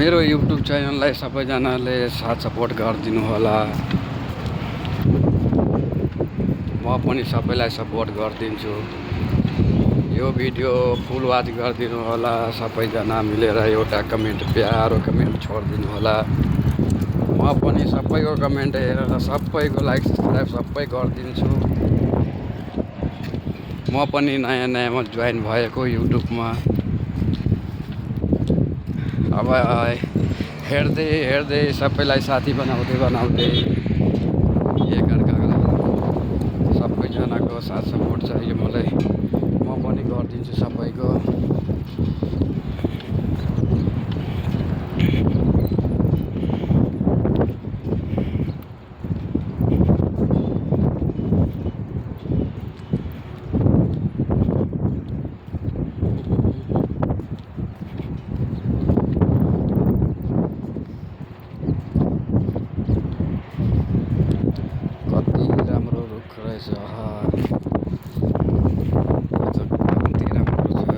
मेरो युट्युब च्यानललाई सबैजनाले साथ सपोर्ट गरिदिनु होला। म पनि सबैलाई सपोर्ट गरिदिन्छु। यो भिडियो फुल वाच गरिदिनु होला। सबैजना मिलेर एउटा कमेन्ट, प्यारो कमेन्ट छोडिदिनु होला। म पनि सबैको कमेन्ट हेरेर सबैको लाइक सब्सक्राइब सबै गरिदिन्छु। म पनि नयाँमा जोइन भएको युट्युबमा। अब हेर्दै हेर्दै सबैलाई साथी बनाउँदै एकअर्काको सबैजनाको साथ सपोर्ट चाहियो मलाई। म पनि गरिदिन्छु सबैको। कति राम्रो रुख रहेछ, कति राम्रो छ।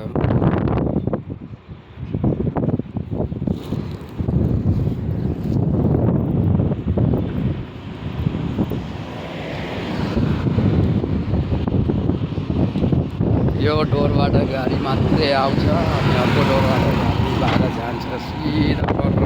यो डोरबाट गाडी मात्रै आउँछ अनि अर्को डोरबाट गाडी भएर जान्छ सिधा टर्न।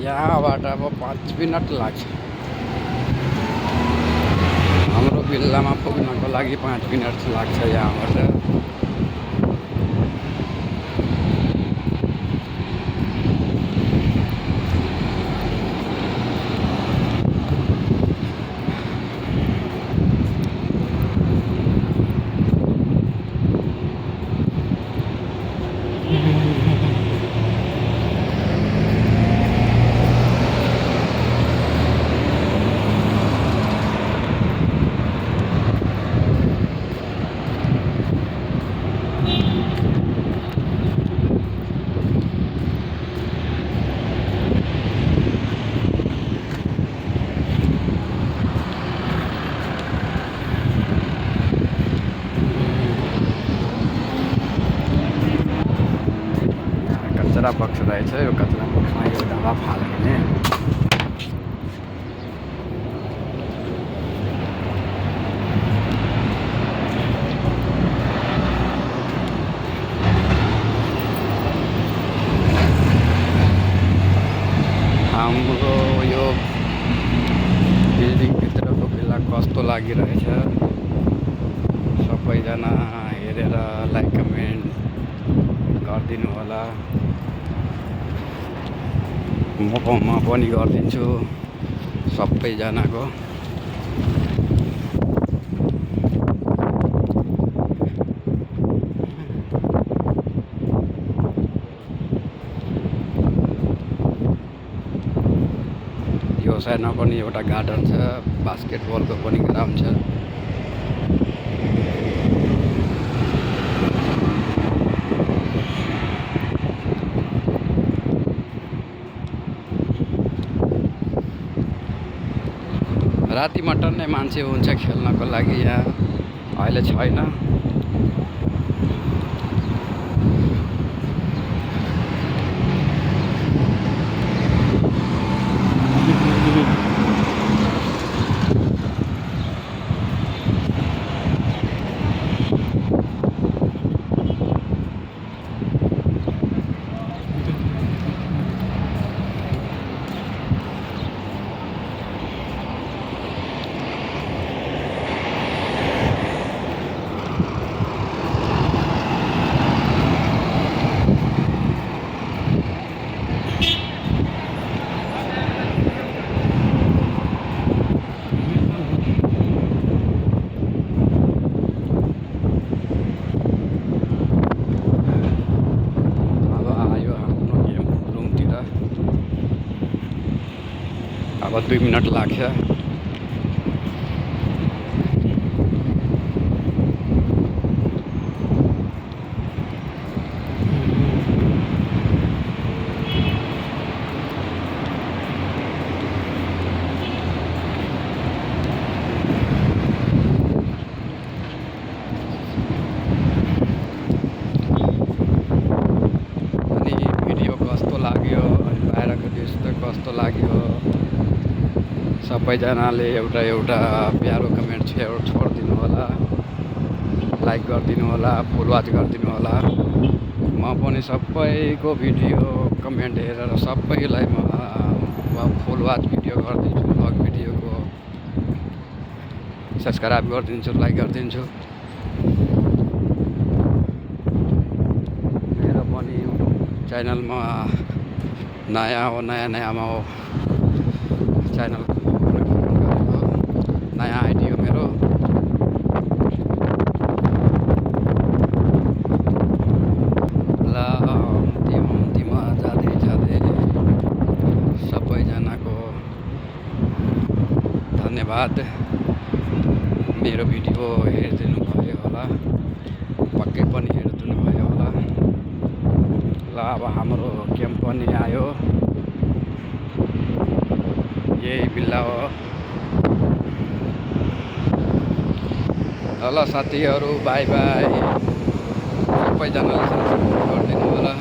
यहाँबाट अब 5 मिनट लाग्छ। हाम्रो बिल्लामा पुग्नको लागि 5 मिनट लाग्छ यहाँबाट। कचरा बक्स रहेछ। यो कचरा बक्समा यो ढाबा फाल्ने। हाम्रो यो बिल्डिङभित्रको भिल्ला कस्तो लागिरहेछ सबैजना हेरेर लाइक कमेन्ट गरिदिनु होला। म पनि गरिदिन्छु सबैजनाको। यो साइडमा पनि एउटा गार्डन छ, बास्केटबलको पनि ग्राउन्ड छ। रातिमा टन्नै मान्छे हुन्छ खेल्नको लागि। यहाँ अहिले छैन। अब 2 मिनट लाग्छ। अनि भिडियो कस्तो लाग्यो अनि बाहिरको दृश्य कस्तो लाग्यो सबैजनाले एउटा एउटा प्यारो कमेन्ट छोडिदिनु होला, लाइक गरिदिनु होला, फुल वाच गरिदिनु होला। म पनि सबैको भिडियो कमेन्ट हेरेर सबैलाई म फुल वाच भिडियो गरिदिन्छु, भ्लग भिडियोको सब्सक्राइब गरिदिन्छु, लाइक गरिदिन्छु। मेरो पनि च्यानलमा नयाँ नयाँमा हो च्यानल, नयाँ आइडी हो मेरो। ल अन्तिममा जाँदै सबैजनाको धन्यवाद। मेरो भिडियो हेरिदिनु भयो होला, पक्कै पनि हेरिदिनु भयो होला। ल अब हाम्रो क्याम्प पनि आयो, यही बिल्ला हो। ल साथीहरू बाई बाई, सबैजनाले सब्सक्राइब गरिदिनु होला।